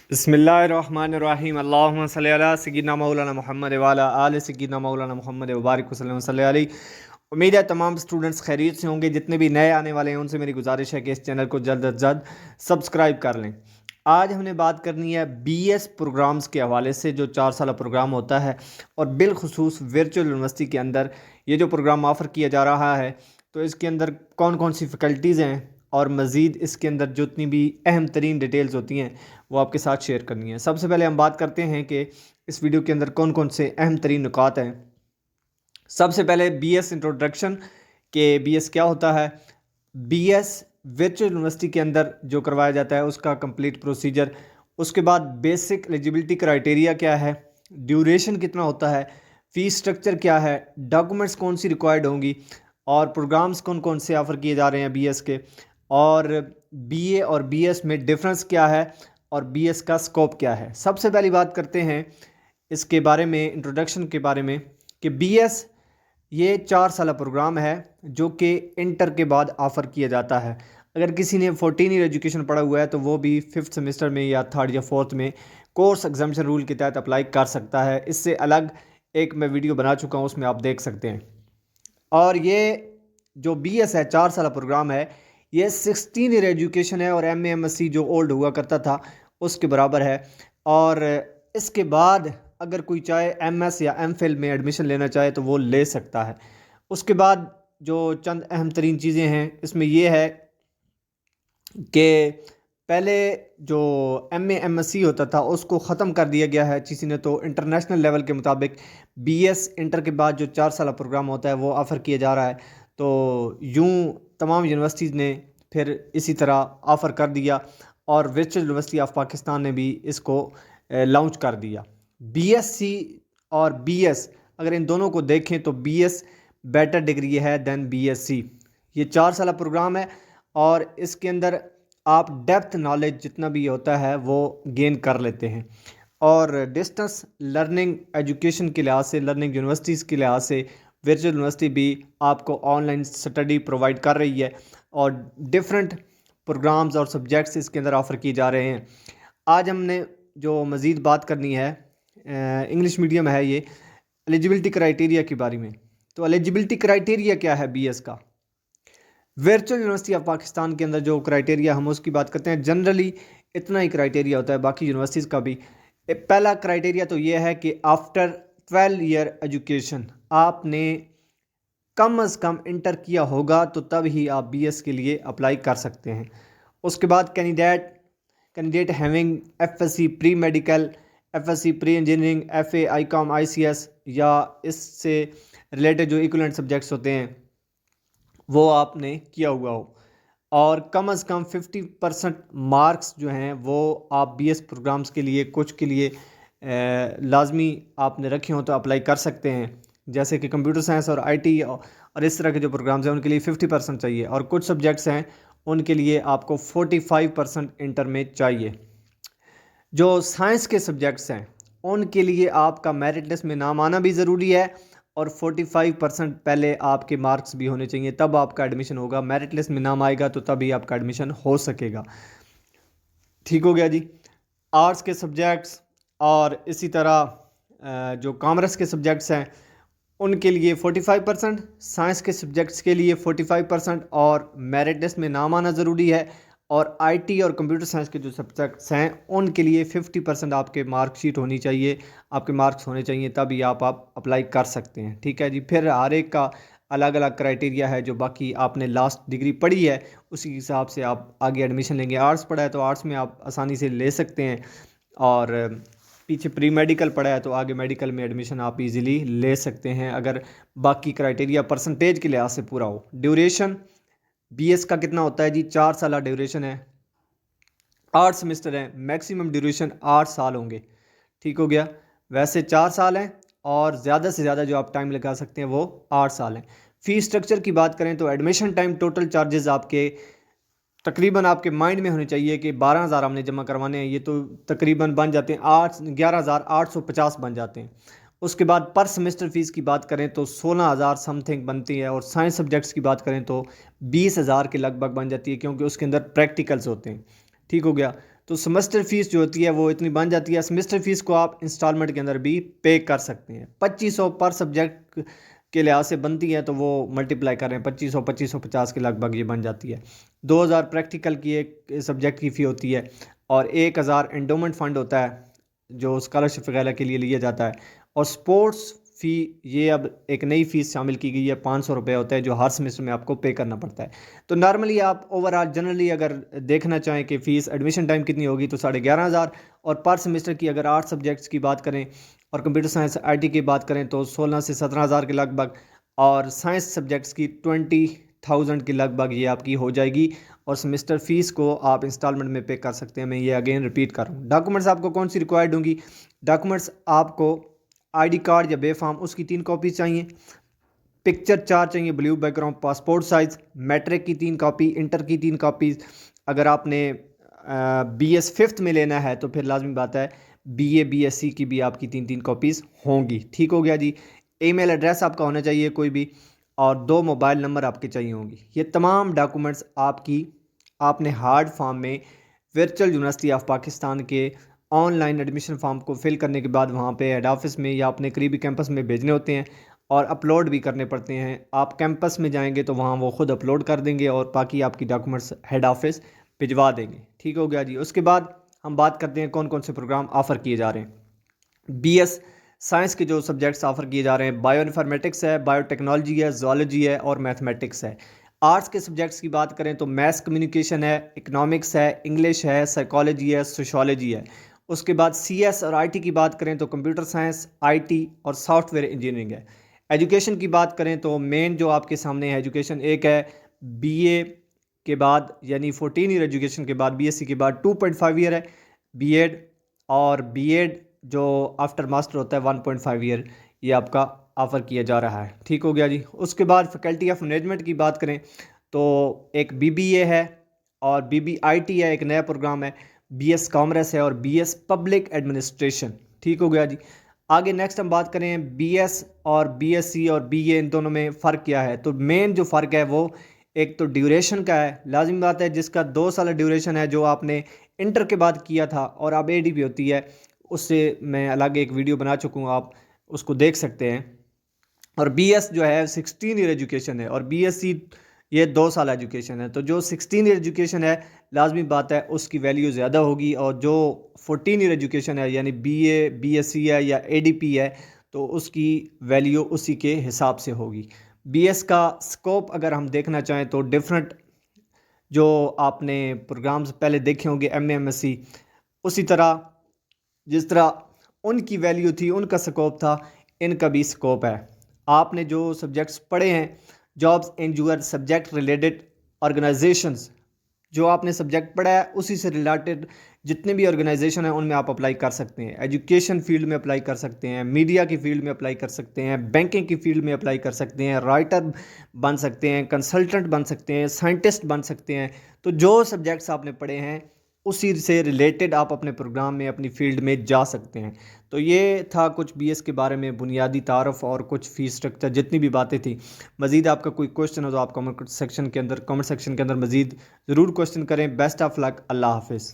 बिस्मिल्लाहिर्रहमानिर्रहीम अल्लाहुम्मा सल्ली अला सय्यिदिना मौलाना मुहम्मद व अला आलि सय्यिदिना मौलाना मुहम्मद व बारिक वसल्लम सल्लल्लाहु अलैहि। उम्मीद है तमाम स्टूडेंट्स खैरियत से होंगे। जितने भी नए आने वाले हैं उनसे मेरी गुजारिश है कि इस चैनल को जल्द अज जल्द सब्सक्राइब कर लें। आज हमने बात करनी है बीएस प्रोग्राम्स के हवाले से, जो 4 साल प्रोग्राम होता है और बिलखुसूस वर्चुअल यूनिवर्सिटी के अंदर ये जो प्रोग्राम ऑफ़र किया जा रहा है, तो इसके अंदर कौन कौन सी फ़ैकल्टीज़ हैं और मज़ीद इसके अंदर जितनी भी अहम तरीन डिटेल्स होती हैं वो आपके साथ शेयर करनी है। सबसे पहले हम बात करते हैं कि इस वीडियो के अंदर कौन कौन से अहम तरीन नुकात हैं। सबसे पहले बीएस इंट्रोडक्शन के बीएस क्या होता है, बीएस वर्चुअल यूनिवर्सिटी के अंदर जो करवाया जाता है उसका कंप्लीट प्रोसीजर। उसके बाद बेसिक एलिजिबिलिटी क्राइटेरिया क्या है, ड्यूरेशन कितना होता है, फ़ीस स्ट्रक्चर क्या है, डॉक्यूमेंट्स कौन सी रिक्वायर्ड होंगी और प्रोग्राम्स कौन कौन से ऑफ़र किए जा रहे हैं बीएस के, और बीए और बीएस में डिफरेंस क्या है और बीएस का स्कोप क्या है। सबसे पहली बात करते हैं इसके बारे में, इंट्रोडक्शन के बारे में, कि बीएस ये 4 साल प्रोग्राम है जो कि इंटर के बाद ऑफ़र किया जाता है। अगर किसी ने 14 ईयर एजुकेशन पढ़ा हुआ है तो वो भी 5th सेमेस्टर में या 3rd या 4th में कोर्स एग्जामिशन रूल के तहत अप्लाई कर सकता है। इससे अलग एक मैं वीडियो बना चुका हूँ, उसमें आप देख सकते हैं। और ये जो बीएस है 4 साल प्रोग्राम है, ये 16 ईयर एजुकेशन है और एमए एमएससी जो ओल्ड हुआ करता था उसके बराबर है। और इसके बाद अगर कोई चाहे एमएस या एमफिल में एडमिशन लेना चाहे तो वो ले सकता है। उसके बाद जो चंद अहम तरीन चीज़ें हैं इसमें ये है कि पहले जो एमए एमएससी होता था उसको ख़त्म कर दिया गया है किसी ने, तो इंटरनेशनल लेवल के मुताबिक बीएस इंटर के बाद जो 4 साल प्रोग्राम होता है वो ऑफ़र किया जा रहा है। तो यूं तमाम यूनिवर्सिटीज़ ने फिर इसी तरह ऑफ़र कर दिया और वर्चुअल यूनिवर्सिटी ऑफ पाकिस्तान ने भी इसको लॉन्च कर दिया। बीएससी और बीएस अगर इन दोनों को देखें तो बीएस बेटर डिग्री है दैन बीएससी। ये 4 साल प्रोग्राम है और इसके अंदर आप डेप्थ नॉलेज जितना भी होता है वो गेन कर लेते हैं। और डिस्टेंस लर्निंग एजुकेशन के लिहाज से, लर्निंग यूनिवर्सिटीज़ के लिहाज से वर्चुअल यूनिवर्सिटी भी आपको ऑनलाइन स्टडी प्रोवाइड कर रही है और डिफरेंट प्रोग्राम्स और सब्जेक्ट्स इसके अंदर ऑफ़र किए जा रहे हैं। आज हमने जो मज़ीद बात करनी है, इंग्लिश मीडियम है ये, एलिजिबिलिटी क्राइटेरिया के बारे में। तो एलिजिबिलिटी क्राइटेरिया क्या है बीएस का, वर्चुअल यूनिवर्सिटी ऑफ पाकिस्तान के अंदर जो क्राइटेरिया हम उसकी बात करते हैं। जनरली इतना ही क्राइटेरिया होता है, बाकी यूनिवर्सिटीज़ का भी। पहला क्राइटेरिया तो ये है कि आफ्टर 12 ईयर एजुकेशन आपने कम अज़ कम इंटर किया होगा तो तब ही आप बीएस के लिए अप्लाई कर सकते हैं। उसके बाद candidate having FSc pre medical, FSc pre engineering, FA Icom ICS या इससे रिलेटेड जो इक्विवेलेंट सब्जेक्ट्स होते हैं वो आपने किया हुआ हो, और कम अज़ कम 50% मार्क्स जो हैं वो आप बीएस प्रोग्राम्स के लिए कुछ के लिए लाजमी आपने रखे हों तो अप्लाई कर सकते हैं। जैसे कि कंप्यूटर साइंस और आईटी और इस तरह के जो प्रोग्राम्स हैं उनके लिए 50% चाहिए, और कुछ सब्जेक्ट्स हैं उनके लिए आपको 45% इंटर में चाहिए। जो साइंस के सब्जेक्ट्स हैं उनके लिए आपका मेरिट लिस्ट में नाम आना भी ज़रूरी है और 45% पहले आपके मार्क्स भी होने चाहिए, तब आपका एडमिशन होगा। मेरिट लिस्ट में नाम आएगा तो तभी आपका एडमिशन हो सकेगा। ठीक हो गया जी। आर्ट्स के सब्जेक्ट्स और इसी तरह जो कॉमर्स के सब्जेक्ट्स हैं उनके लिए 45%, साइंस के सब्जेक्ट्स के लिए 45% और मेरिट लिस्ट में नाम आना ज़रूरी है। और आईटी और कंप्यूटर साइंस के जो सब्जेक्ट्स हैं उनके लिए 50% आपके मार्कशीट होनी चाहिए, आपके मार्क्स होने चाहिए, तभी आप अप्लाई कर सकते हैं। ठीक है जी। फिर हर एक का अलग अलग क्राइटेरिया है, जो बाकी आपने लास्ट डिग्री पढ़ी है उसी हिसाब से आप आगे एडमिशन लेंगे। आर्ट्स पढ़ा है तो आर्ट्स में आप आसानी से ले सकते हैं, और पीछे प्री मेडिकल पढ़ा है तो आगे मेडिकल में एडमिशन आप इजीली ले सकते हैं अगर बाकी क्राइटेरिया परसेंटेज के लिहाज से पूरा हो। ड्यूरेशन बीएस का कितना होता है जी, 4 साल ड्यूरेशन है, 8 सेमेस्टर है, मैक्सिमम ड्यूरेशन 8 साल होंगे। ठीक हो गया। वैसे 4 साल हैं और ज़्यादा से ज़्यादा जो आप टाइम लगा सकते हैं वो 8 साल हैं। फ़ीस स्ट्रक्चर की बात करें तो एडमिशन टाइम टोटल चार्जेस आपके तकरीबन आपके माइंड में होने चाहिए कि 12,000 हमने जमा करवाने हैं, ये तो तकरीबन बन जाते हैं 11,850 बन जाते हैं। उसके बाद पर सेमेस्टर फ़ीस की बात करें तो 16,000 समथिंग बनती है, और साइंस सब्जेक्ट्स की बात करें तो 20,000 के लगभग बन जाती है, क्योंकि उसके अंदर प्रैक्टिकल्स होते हैं। ठीक हो गया। तो सेमेस्टर फ़ीस जो होती है वो इतनी बन जाती है। सेमेस्टर फ़ीस को आप इंस्टॉलमेंट के अंदर भी पे कर सकते हैं। 2500 पर सब्जेक्ट के लिहाज से बनती है, तो वो मल्टीप्लाई कर रहे हैं 2550 के लगभग ये बन जाती है। 2000 प्रैक्टिकल की एक सब्जेक्ट की फ़ी होती है और 1000 एंडोमेंट फ़ंड होता है जो स्कॉलरशिप वगैरह के लिए लिया जाता है। और स्पोर्ट्स फ़ी ये अब एक नई फ़ीस शामिल की गई है, 500 रुपये होता है जो हर सेमेस्टर में आपको पे करना पड़ता है। तो नॉर्मली आप ओवरऑल जनरली अगर देखना चाहें कि फ़ीस एडमिशन टाइम कितनी होगी तो 11,500, और पर सेमेस्टर की अगर 8 सब्जेक्ट्स की बात करें और कंप्यूटर साइंस IT की बात करें तो 16 से 17,000 के लगभग, और साइंस सब्जेक्ट्स की 20,000 के लगभग ये आपकी हो जाएगी। और सेमेस्टर फ़ीस को आप इंस्टॉलमेंट में पे कर सकते हैं। मैं ये अगेन रिपीट कर रहा हूँ। डॉक्यूमेंट्स आपको कौन सी रिक्वायर्ड होंगी? डॉक्यूमेंट्स आपको ID कार्ड या बे फॉर्म उसकी 3 कॉपी चाहिए, पिक्चर 4 चाहिए blue background, passport size, matric की 3 कॉपी, इंटर की 3 कॉपीज़। अगर आपने BS 5th में लेना है तो फिर लाजमी बात है BA BSc की भी आपकी 3 कॉपीज़ होंगी। ठीक हो गया जी। ईमेल एड्रेस आपका होना चाहिए कोई भी, और 2 मोबाइल नंबर आपके चाहिए होंगी। ये तमाम डॉक्यूमेंट्स आपने हार्ड फॉर्म में वर्चुअल यूनिवर्सिटी ऑफ पाकिस्तान के ऑनलाइन एडमिशन फॉर्म को फिल करने के बाद वहाँ पे हेड ऑफिस में या अपने करीबी कैंपस में भेजने होते हैं और अपलोड भी करने पड़ते हैं। आप कैंपस में जाएंगे तो वहाँ वो खुद अपलोड कर देंगे और बाकी आपकी डॉक्यूमेंट्स हेड ऑफिस भिजवा देंगे। ठीक हो गया जी। उसके बाद हम बात करते हैं कौन कौन से प्रोग्राम ऑफ़र किए जा रहे हैं। BS साइंस के जो सब्जेक्ट्स ऑफ़र किए जा रहे हैं, बायो इन्फॉर्मेटिक्स है, बायोटेक्नोलॉजी है, जोलॉजी है और मैथमेटिक्स है। आर्ट्स के सब्जेक्ट्स की बात करें तो मैथ्स कम्युनिकेशन है, इकनॉमिक्स है, इंग्लिश है, साइकोलॉजी है, सोशोलॉजी है। उसके बाद CS और IT की बात करें तो कंप्यूटर साइंस, IT और सॉफ्टवेयर इंजीनियरिंग है। एजुकेशन की बात करें तो मेन जो आपके सामने है एजुकेशन, एक है BA के बाद यानी 14 ईयर एजुकेशन के बाद BSc के बाद 2.5 ईयर है B.Ed, और B.Ed जो आफ्टर मास्टर होता है 1.5 ईयर ये आपका ऑफ़र किया जा रहा है। ठीक हो गया जी। उसके बाद फैकल्टी ऑफ मैनेजमेंट की बात करें तो एक BBA है और BBIT है, एक नया प्रोग्राम है, BS कॉमर्स है और BS पब्लिक एडमिनिस्ट्रेशन। ठीक हो गया जी। आगे नेक्स्ट हम बात करें BS और BSc और BA इन दोनों में फ़र्क क्या है। तो मेन जो फ़र्क है वो एक तो ड्यूरेशन का है। लाजिम बात है जिसका 2 साल ड्यूरेशन है जो आपने इंटर के बाद किया था और अब AD भी होती है, उससे मैं अलग एक वीडियो बना चुका हूँ, आप उसको देख सकते हैं। और BS जो है 16 ईयर एजुकेशन है और BSc ये 2 साल एजुकेशन है। तो जो 16 ईयर एजुकेशन है लाजमी बात है उसकी वैल्यू ज़्यादा होगी, और जो 14 ईयर एजुकेशन है यानी BA BSc है या ADP है तो उसकी वैल्यू उसी के हिसाब से होगी। BS का स्कोप अगर हम देखना चाहें तो डिफरेंट जो आपने प्रोग्राम्स पहले देखे होंगे MA MSc, उसी तरह जिस तरह उनकी वैल्यू थी, उनका स्कोप था, इनका भी स्कोप है। आपने जो सब्जेक्ट्स पढ़े हैं, jobs in your subject related organisations, जो आपने सब्जेक्ट पढ़ा है उसी से रिलेटेड जितने भी ऑर्गेनाइजेशन हैं उनमें आप अप्लाई कर सकते हैं। एजुकेशन फील्ड में अप्लाई कर सकते हैं, मीडिया की फील्ड में अप्लाई कर सकते हैं, बैंकिंग की फील्ड में अप्लाई कर सकते हैं, राइटर बन सकते हैं, कंसल्टेंट बन सकते हैं, साइंटिस्ट बन सकते हैं। तो जो सब्जेक्ट्स आपने पढ़े हैं उसी से रिलेटेड आप अपने प्रोग्राम में अपनी फील्ड में जा सकते हैं। तो ये था कुछ BS के बारे में बुनियादी तारफ़ और कुछ फ़ीस स्ट्रक्चर जितनी भी बातें थी। मज़ीद आपका कोई क्वेश्चन हो तो आप कमेंट सेक्शन के अंदर मज़ीद ज़रूर क्वेश्चन करें। Best of luck. अल्लाह हाफ़िज़।